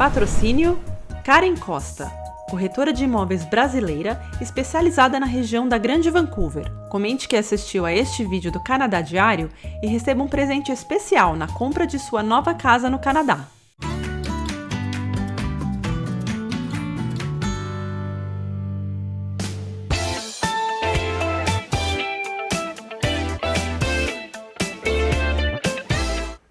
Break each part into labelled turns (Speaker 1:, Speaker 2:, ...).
Speaker 1: Patrocínio Karen Costa, corretora de imóveis brasileira especializada na região da Grande Vancouver. Comente que assistiu a este vídeo do Canadá Diário e receba um presente especial na compra de sua nova casa no Canadá.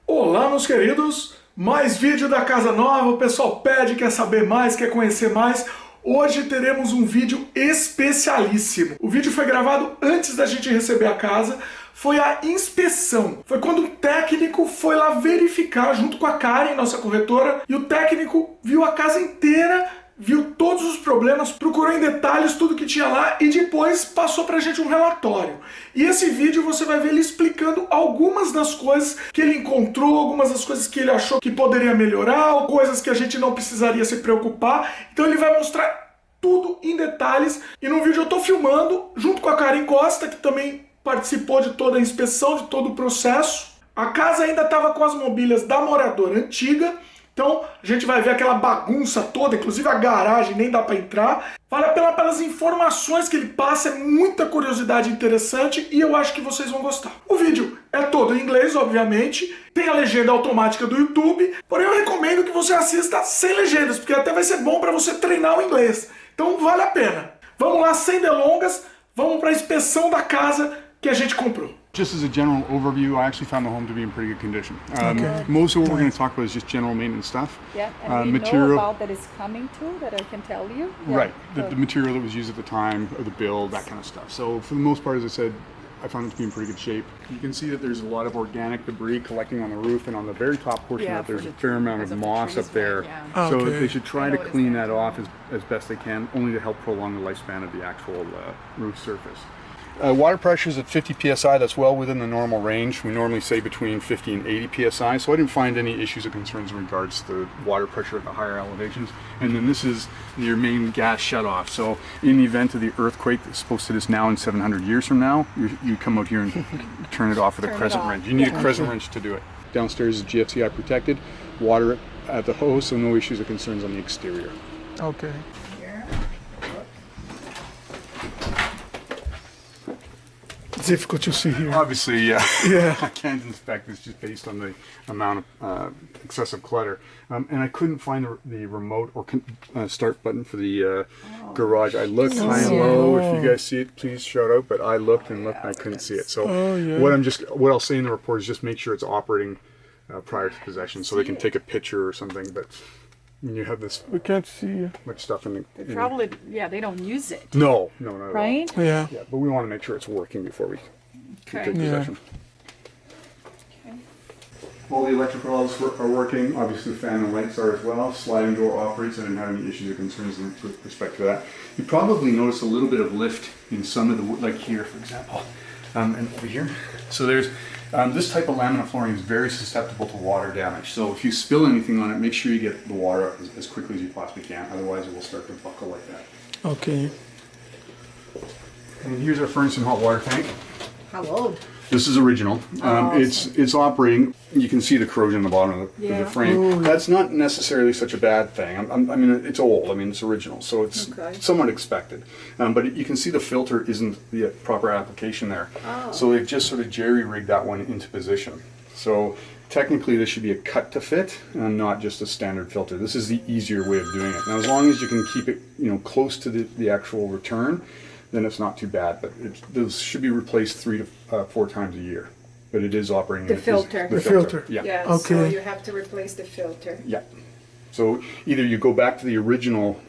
Speaker 2: Olá, meus queridos! Mais vídeo da casa nova, o pessoal pede, quer saber mais, quer conhecer mais. Hoje teremos um vídeo especialíssimo. O vídeo foi gravado antes da gente receber a casa, foi a inspeção. Foi quando o técnico foi lá verificar junto com a Karen, nossa corretora, e o técnico viu a casa inteira, viu todos os problemas, procurou em detalhes tudo que tinha lá e depois passou pra gente um relatório. E esse vídeo você vai ver ele explicando algumas das coisas que ele encontrou, algumas das coisas que ele achou que poderia melhorar, ou coisas que a gente não precisaria se preocupar. Então ele vai mostrar tudo em detalhes. E no vídeo eu tô filmando junto com a Karen Costa, que também participou de toda a inspeção, de todo o processo. A casa ainda estava com as mobílias da moradora antiga. Então a gente vai ver aquela bagunça toda, inclusive a garagem nem dá para entrar. Vale a pena pelas informações que ele passa, é muita curiosidade interessante e eu acho que vocês vão gostar. O vídeo é todo em inglês, obviamente, tem a legenda automática do YouTube, porém eu recomendo que você assista sem legendas, porque até vai ser bom para você treinar o inglês. Então vale a pena. Vamos lá, sem delongas, vamos para a inspeção da casa que a gente comprou.
Speaker 3: Just as a general overview, I actually found the home to be in pretty good condition. Most of what we're going to talk about is just general maintenance stuff.
Speaker 4: Yeah, and we know about that is coming too, that I can tell you. Yeah.
Speaker 3: Right, the material that was used at the time, or the build, that kind of stuff. So for the most part, as I said, I found it to be in pretty good shape. You can see that there's a lot of organic debris collecting on the roof, and on the very top portion of it, there's a fair amount of moss up there.
Speaker 4: Yeah.
Speaker 3: So they should try to clean that off as best they can, only to help prolong the lifespan of the actual roof surface. Water pressure is at 50 psi. That's well within the normal range. We normally say between 50 and 80 psi, so I didn't find any issues or concerns in regards to the water pressure at the higher elevations. And then this is your main gas shutoff. So in the event of the earthquake that's supposed to hit us now and 700 years from now, you come out here and turn it off with a crescent wrench. You need a crescent wrench to do it. Downstairs is GFCI protected. Water at the hose, so no issues or concerns on the exterior.
Speaker 2: Okay. Difficult to see here.
Speaker 3: Obviously, yeah.
Speaker 2: Yeah.
Speaker 3: I can't inspect this just based on the amount of excessive clutter. And I couldn't find the remote or start button for the garage. I looked high and low. If you guys see it, please shout out. But I looked and looked and I couldn't see it. So what I'll say in the report is just make sure it's operating prior to possession, so they can take a picture or something. But when you have this,
Speaker 2: We can't see.
Speaker 3: much stuff in the
Speaker 4: Probably, yeah, they don't use it,
Speaker 3: no, not at all.
Speaker 4: right?
Speaker 2: Yeah.
Speaker 3: Yeah, but we want to make sure it's working before we
Speaker 4: Okay.
Speaker 3: take possession. All the electricals are working. Obviously, the fan and lights are as well. Sliding door operates. I didn't have any issues or concerns with respect to that. You probably notice a little bit of lift in some of the wood, like here, for example, and over here. So there's this type of laminate flooring is very susceptible to water damage. So if you spill anything on it, make sure you get the water up as quickly as you possibly can. Otherwise, it will start to buckle like that.
Speaker 2: Okay.
Speaker 3: And here's our furnace and hot water tank.
Speaker 4: How old?
Speaker 3: This is original. It's operating. You can see the corrosion on the bottom of the frame. That's not necessarily such a bad thing. I mean, it's old. I mean, it's original, so it's somewhat expected. But you can see the filter isn't the proper application there. So they've just sort of jerry-rigged that one into position. So technically, this should be a cut to fit and not just a standard filter. This is the easier way of doing it. Now, as long as you can keep it, close to the actual return, then it's not too bad. But those should be replaced 3 to 4 times a year. But it is operating.
Speaker 4: The filter.
Speaker 2: The filter.
Speaker 3: Yeah.
Speaker 4: Yeah,
Speaker 2: Okay.
Speaker 4: so you have to replace the filter.
Speaker 3: Yeah. So either you go back to the original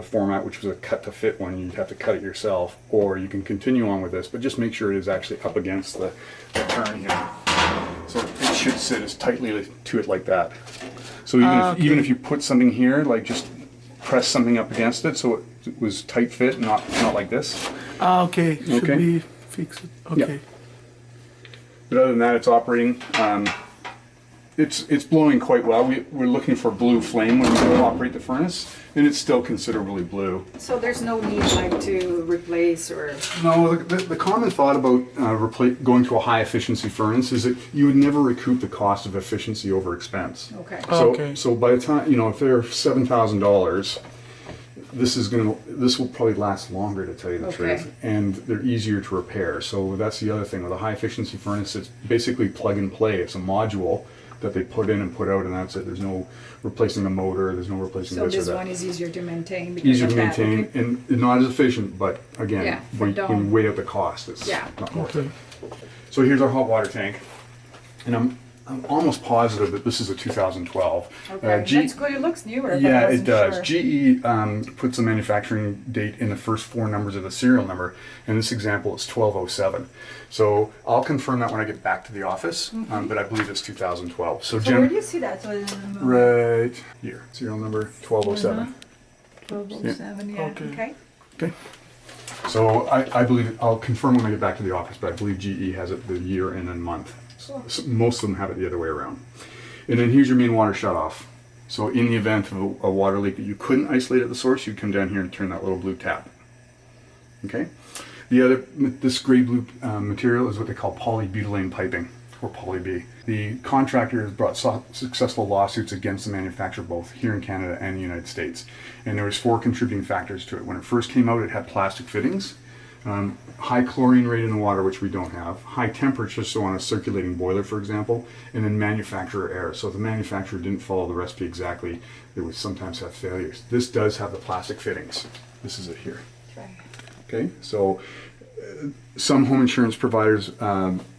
Speaker 3: format, which was a cut to fit one, you'd have to cut it yourself, or you can continue on with this, but just make sure it is actually up against the turn here. So it should sit as tightly to it like that. So even if you put something here, like just press something up against it so it was tight fit, not like this.
Speaker 2: Okay. Should be fixed. Okay.
Speaker 3: Yeah. But other than that, it's operating it's blowing quite well. We're looking for blue flame when we operate the furnace, and it's still considerably blue.
Speaker 4: So there's no need like to replace or...
Speaker 3: No, the common thought about going to a high efficiency furnace is that you would never recoup the cost of efficiency over expense.
Speaker 4: Okay.
Speaker 3: So by the time, if they're $7,000, this will probably last longer, to tell you the truth, and they're easier to repair. So that's the other thing with a high efficiency furnace. It's basically plug and play. It's a module that they put in and put out, and that's it. There's no replacing the motor. There's no replacing this or that.
Speaker 4: So this one is easier to maintain.
Speaker 3: Easier to maintain and not as efficient, but again, when you weigh out the cost, it's not worth it. So here's our hot water tank, and I'm almost positive that this is a 2012.
Speaker 4: Okay, that's good. It looks newer.
Speaker 3: Yeah, it does. GE puts the manufacturing date in the first 4 numbers of the serial number. In this example, it's 1207. So I'll confirm that when I get back to the office, but I believe it's 2012. So Jim,
Speaker 4: where do you see that? So
Speaker 3: right here, serial number 1207.
Speaker 4: 1207, okay.
Speaker 3: Okay. So I believe, I'll confirm when I get back to the office, but I believe GE has it the year and then month. So most of them have it the other way around. And then here's your main water shutoff. So in the event of a water leak that you couldn't isolate at the source, you'd come down here and turn that little blue tap. Okay? This gray blue material is what they call polybutylene piping, or poly-B. The contractor has brought successful lawsuits against the manufacturer both here in Canada and the United States. And there was 4 contributing factors to it. When it first came out, it had plastic fittings. High chlorine rate in the water, which we don't have, high temperature, so on a circulating boiler, for example, and then manufacturer error. So if the manufacturer didn't follow the recipe exactly, they would sometimes have failures. This does have the plastic fittings. This is it here. Okay, so some home insurance providers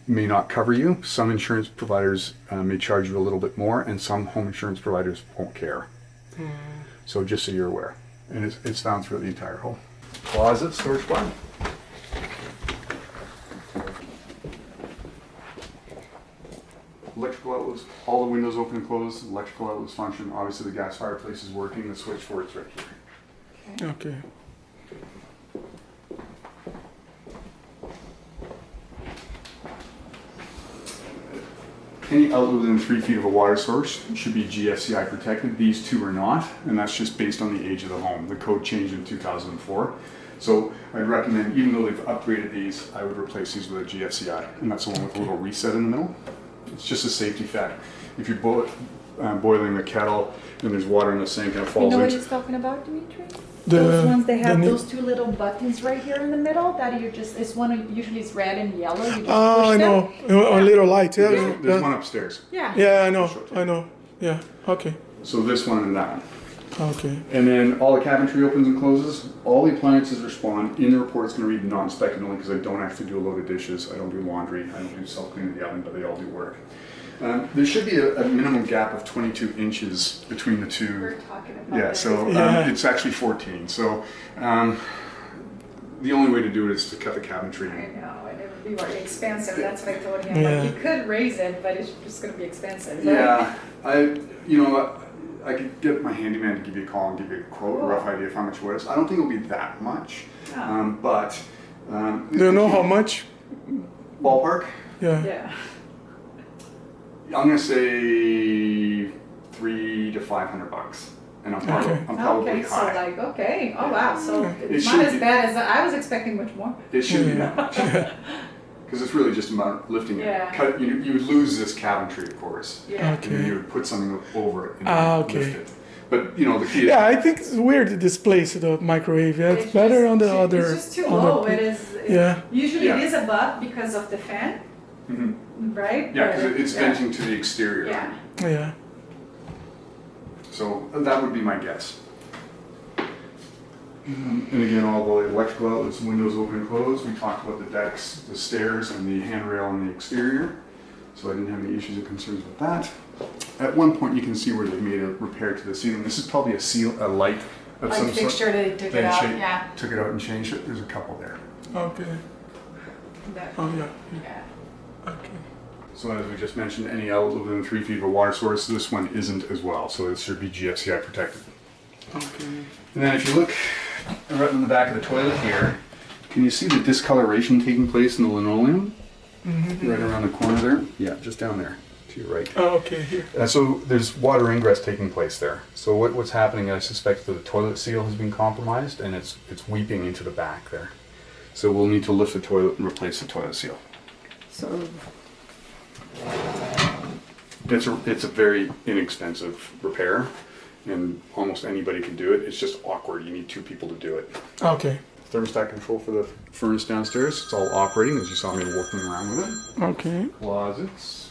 Speaker 3: may not cover you. Some insurance providers may charge you a little bit more, and some home insurance providers won't care. So just so you're aware. And it's found throughout the entire home. Closet, storage barn. Electrical outlets, all the windows open and closed, electrical outlets function. Obviously the gas fireplace is working, the switch for it's right here.
Speaker 2: Okay.
Speaker 3: Any outlet within 3 feet of a water source should be GFCI protected. These 2 are not, and that's just based on the age of the home. The code changed in 2004. So I'd recommend, even though they've upgraded these, I would replace these with a GFCI, and that's the one with a little reset in the middle. It's just a safety fact. If you're boiling a kettle and there's water in the sink and it falls
Speaker 4: You know what
Speaker 3: into...
Speaker 4: he's talking about, Dimitri? Those ones, they have those 2 little buttons right here in the middle that you just, it's one, usually it's red and yellow. You just push
Speaker 2: I know.
Speaker 4: them.
Speaker 2: A little light,
Speaker 3: There's one upstairs.
Speaker 2: Yeah, I know. Yeah, okay.
Speaker 3: So this one and that one.
Speaker 2: Okay.
Speaker 3: And then all the cabinetry opens and closes. All the appliances respond. In the report, it's going to read non-inspected only because I don't actually do a load of dishes. I don't do laundry. I don't do self-cleaning in the oven, but they all do work. There should be a minimum gap of 22 inches between the 2.
Speaker 4: We're talking about
Speaker 3: Yeah, so it's actually 14. So the only way to do it is to cut the cabinetry
Speaker 4: I
Speaker 3: in.
Speaker 4: know, and it would be very expensive. That's what I told him. Like, you could raise it, but it's just going to be expensive. Right?
Speaker 3: Yeah, I could get my handyman to give you a call and give you a quote, a rough idea of how much it was. I don't think it'll be that much, but...
Speaker 2: Do you know how much?
Speaker 3: Ballpark?
Speaker 2: Yeah.
Speaker 3: I'm gonna say $300 to $500, and I'm probably high.
Speaker 4: So oh wow, so it's not as bad as I was expecting. Much more.
Speaker 3: It should be that much, because it's really just about lifting it. You would lose this cabinetry, of course.
Speaker 4: Yeah.
Speaker 3: And then you would put something over it and lift it. But the key.
Speaker 2: Yeah, I think it's weird to displace the microwave. Yeah, it's better
Speaker 4: just
Speaker 2: on the other.
Speaker 4: It's just too low. It is. Usually it is above because of the fan. Right?
Speaker 3: Yeah, because it's venting to the exterior.
Speaker 2: Yeah.
Speaker 3: So that would be my guess. And again, all the electrical outlets, windows open and closed. We talked about the decks, the stairs, and the handrail on the exterior. So I didn't have any issues or concerns with that. At one point, you can see where they made a repair to the ceiling. This is probably a light of some sort.
Speaker 4: Fixture, they took it out.
Speaker 3: Took it out and changed it. There's a couple there.
Speaker 2: Okay. Yeah. Okay.
Speaker 3: So as we just mentioned, any outlet within 3 feet of a water source, this one isn't as well. So it should be GFCI protected.
Speaker 2: Okay.
Speaker 3: And then if you look right in the back of the toilet here, can you see the discoloration taking place in the linoleum? Right around the corner there? Yeah, just down there. to your right.
Speaker 2: Oh, okay, here.
Speaker 3: So there's water ingress taking place there. So what's happening, I suspect that the toilet seal has been compromised and it's weeping into the back there. So we'll need to lift the toilet and replace the toilet seal.
Speaker 4: So
Speaker 3: It's a very inexpensive repair, and almost anybody can do it. It's just awkward. You need two people to do it.
Speaker 2: Okay.
Speaker 3: Thermostat control for the furnace downstairs. It's all operating, as you saw me working around with it.
Speaker 2: Okay.
Speaker 3: Closets.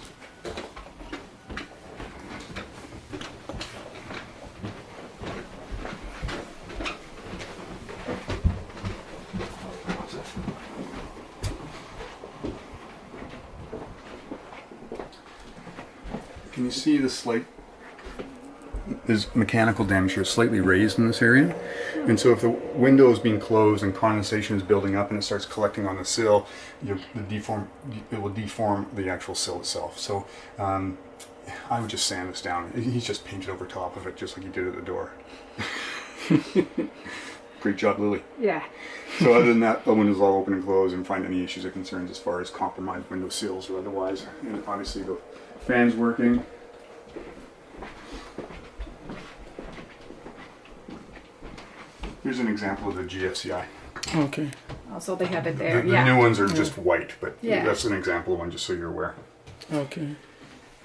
Speaker 3: Can you see the slight, there's mechanical damage here, slightly raised in this area. And so if the window is being closed and condensation is building up and it starts collecting on the sill, it will deform the actual sill itself. So I would just sand this down. He's just painted over top of it just like he did at the door. Great job, Lily.
Speaker 4: yeah.
Speaker 3: So other than that, the windows all open and close, and find any issues or concerns as far as compromised window seals or otherwise. And obviously the fan's working. Here's an example of the GFCI.
Speaker 2: Okay.
Speaker 4: Oh, so they have it
Speaker 3: The,
Speaker 4: there.
Speaker 3: the
Speaker 4: yeah.
Speaker 3: new ones are just white, but
Speaker 4: Yeah.
Speaker 3: that's an example of one just so you're aware.
Speaker 2: Okay.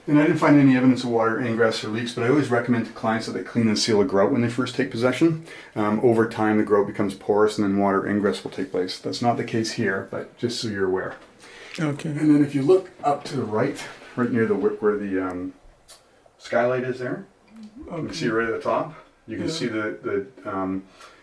Speaker 3: And I didn't find any evidence of water ingress or leaks, but I always recommend to clients that they clean and seal a grout when they first take possession. Over time, the grout becomes porous and then water ingress will take place. That's not the case here, but just so you're aware.
Speaker 2: Okay.
Speaker 3: And then if you look up to the right near the where the skylight is there, you can see right at the top, you can see the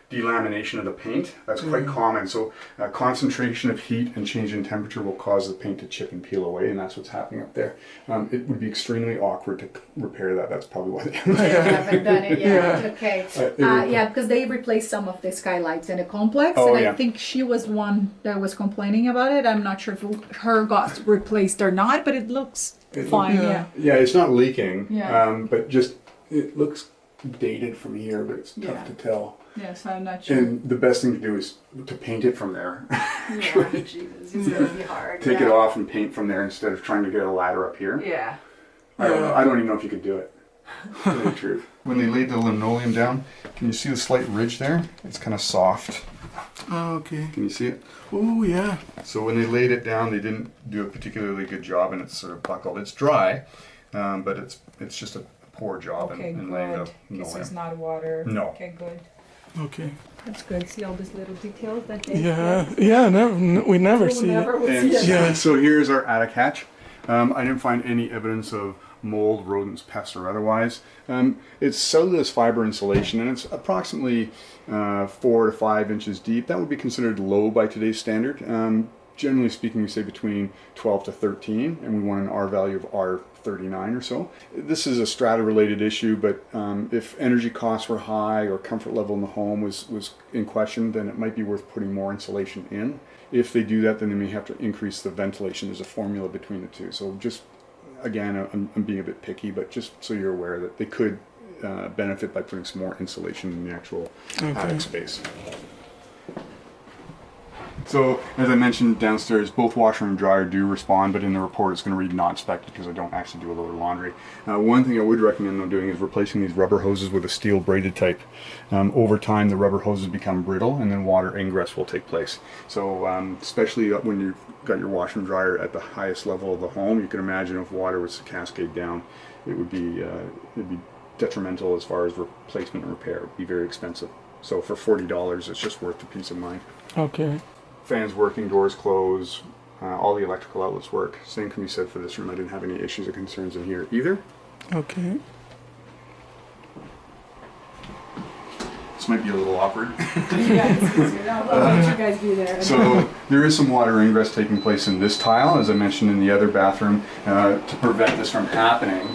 Speaker 3: delamination of the paint. That's quite common. So concentration of heat and change in temperature will cause the paint to chip and peel away, and that's what's happening up there. It would be extremely awkward to repair that. That's probably why they
Speaker 4: haven't done it yet. Okay.
Speaker 3: would-
Speaker 4: Yeah, because they replaced some of the skylights in a complex,
Speaker 3: Oh,
Speaker 4: and
Speaker 3: yeah.
Speaker 4: I think she was one that was complaining about it. I'm not sure if her got replaced or not, but it looks fine. Yeah.
Speaker 3: Yeah, it's not leaking,
Speaker 4: Yeah.
Speaker 3: but just it looks dated from here, but it's tough
Speaker 4: Yeah.
Speaker 3: to tell.
Speaker 4: Yes, I'm not sure.
Speaker 3: And the best thing to do is to paint it from there.
Speaker 4: Yeah, Jesus, it's gonna be hard.
Speaker 3: Take it off and paint from there instead of trying to get a ladder up here.
Speaker 4: Yeah.
Speaker 3: I don't even know if you could do it. To tell you the truth. When they laid the linoleum down, can you see the slight ridge there? It's kind of soft.
Speaker 2: Oh, okay.
Speaker 3: Can you see it?
Speaker 2: Oh, yeah.
Speaker 3: So when they laid it down, they didn't do a particularly good job, and it's sort of buckled. It's dry, but it's just a poor job in laying the linoleum.
Speaker 4: not water.
Speaker 3: No.
Speaker 4: Okay, good.
Speaker 2: Okay.
Speaker 4: That's good. See all these little details that they.
Speaker 2: Yeah. Yeah. We never see it.
Speaker 4: Would
Speaker 3: And
Speaker 4: see it.
Speaker 2: Yeah.
Speaker 3: so here's our attic hatch. I didn't find any evidence of mold, rodents, pests, or otherwise. It's cellulose fiber insulation, and it's approximately 4 to 5 inches deep. That would be considered low by today's standard. Generally speaking, we say between 12 to 13, and we want an R value of R39 or so. This is a strata-related issue, but if energy costs were high or comfort level in the home was in question, then it might be worth putting more insulation in. If they do that, then they may have to increase the ventilation. There's a formula between the two. So just, again, I'm being a bit picky, but just so you're aware that they could benefit by putting some more insulation in the actual attic space. So, as I mentioned downstairs, both washer and dryer do respond, but in the report it's going to read not inspected because I don't actually do a load of laundry. One thing I would recommend though doing is replacing these rubber hoses with a steel braided type. Over time the rubber hoses become brittle and then water ingress will take place. So especially when you've got your washer and dryer at the highest level of the home, you can imagine if water was to cascade down, it'd be detrimental as far as replacement and repair. It would be very expensive. So for $40 it's just worth the peace of mind.
Speaker 2: Okay.
Speaker 3: Fans working, doors closed, all the electrical outlets work. Same can be said for this room. I didn't have any issues or concerns in here either.
Speaker 2: Okay.
Speaker 3: This might be a little awkward.
Speaker 4: Why don't you guys be there?
Speaker 3: So there is some water ingress taking place in this tile, as I mentioned in the other bathroom. To prevent this from happening,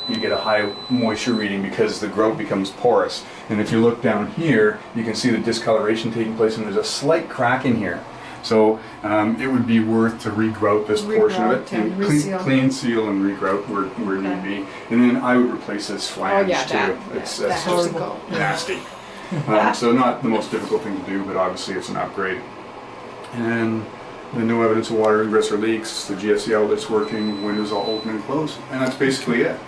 Speaker 3: you get a high moisture reading because the grout becomes porous. And if you look down here, you can see the discoloration taking place, and there's a slight crack in here. So it would be worth to regrout this portion of it
Speaker 4: Regrout and
Speaker 3: and
Speaker 4: reseal.
Speaker 3: clean, seal, and regrout where need be. And then I would replace this flange too. It's
Speaker 4: that
Speaker 3: that's
Speaker 4: has to
Speaker 3: just
Speaker 4: go.
Speaker 3: nasty. So not the most difficult thing to do, but obviously it's an upgrade. And no evidence of water ingress or leaks, the GFC outlet's working, windows all open and closed, and that's basically it.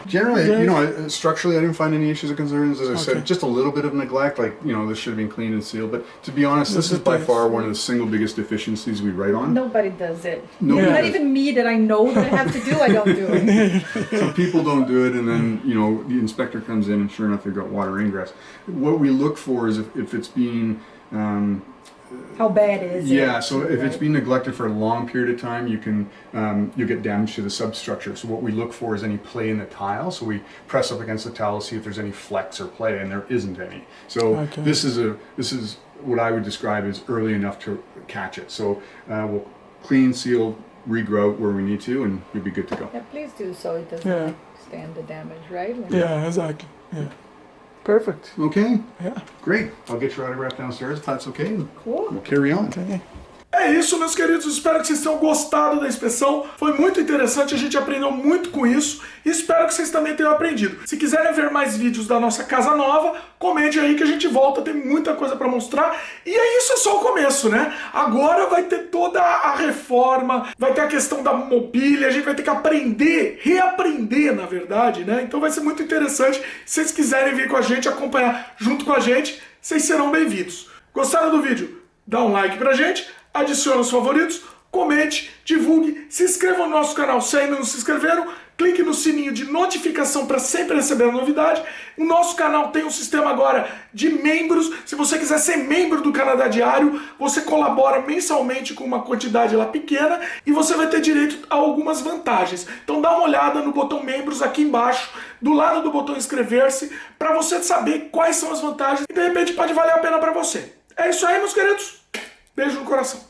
Speaker 3: Generally, you know, structurally I didn't find any issues or concerns. As I said, just a little bit of neglect, like, you know, this should have been cleaned and sealed. But to be honest, this is by far one of the single biggest deficiencies we write on.
Speaker 4: Nobody does it.
Speaker 3: Not
Speaker 4: even me that I know that I have to do, I don't do it.
Speaker 3: Some people don't do it, and then, you know, the inspector comes in and sure enough they've got water ingress. What we look for is if it's being...
Speaker 4: how bad is it?
Speaker 3: Yeah, so if it's been neglected for a long period of time, you get damage to the substructure. So what we look for is any play in the tile. So we press up against the tile to see if there's any flex or play, and there isn't any. So this is what I would describe as early enough to catch it. So we'll clean, seal, regrout where we need to, and you'll be good to go.
Speaker 4: Yeah, please do so it doesn't stand the damage, right?
Speaker 2: Yeah, exactly. Yeah. Perfect.
Speaker 3: Okay?
Speaker 2: Yeah.
Speaker 3: Great. I'll get your autograph downstairs if that's okay.
Speaker 4: Cool.
Speaker 3: We'll carry on.
Speaker 2: Okay.
Speaker 5: É isso, meus queridos, espero que vocês tenham gostado da inspeção, foi muito interessante, a gente aprendeu muito com isso e espero que vocês também tenham aprendido. Se quiserem ver mais vídeos da nossa casa nova, comente aí que a gente volta, tem muita coisa para mostrar e aí isso é só o começo, né? Agora vai ter toda a reforma, vai ter a questão da mobília, a gente vai ter que aprender, reaprender na verdade, né? Então vai ser muito interessante, se vocês quiserem vir com a gente, acompanhar junto com a gente, vocês serão bem-vindos. Gostaram do vídeo? Dá um like pra gente, adicione os favoritos, comente, divulgue, se inscreva no nosso canal se ainda não se inscreveram, clique no sininho de notificação para sempre receber a novidade. O nosso canal tem um sistema agora de membros, se você quiser ser membro do Canadá Diário, você colabora mensalmente com uma quantidade lá pequena e você vai ter direito a algumas vantagens. Então dá uma olhada no botão membros aqui embaixo, do lado do botão inscrever-se, para você saber quais são as vantagens e de repente pode valer a pena para você. É isso aí, meus queridos. Beijo no coração.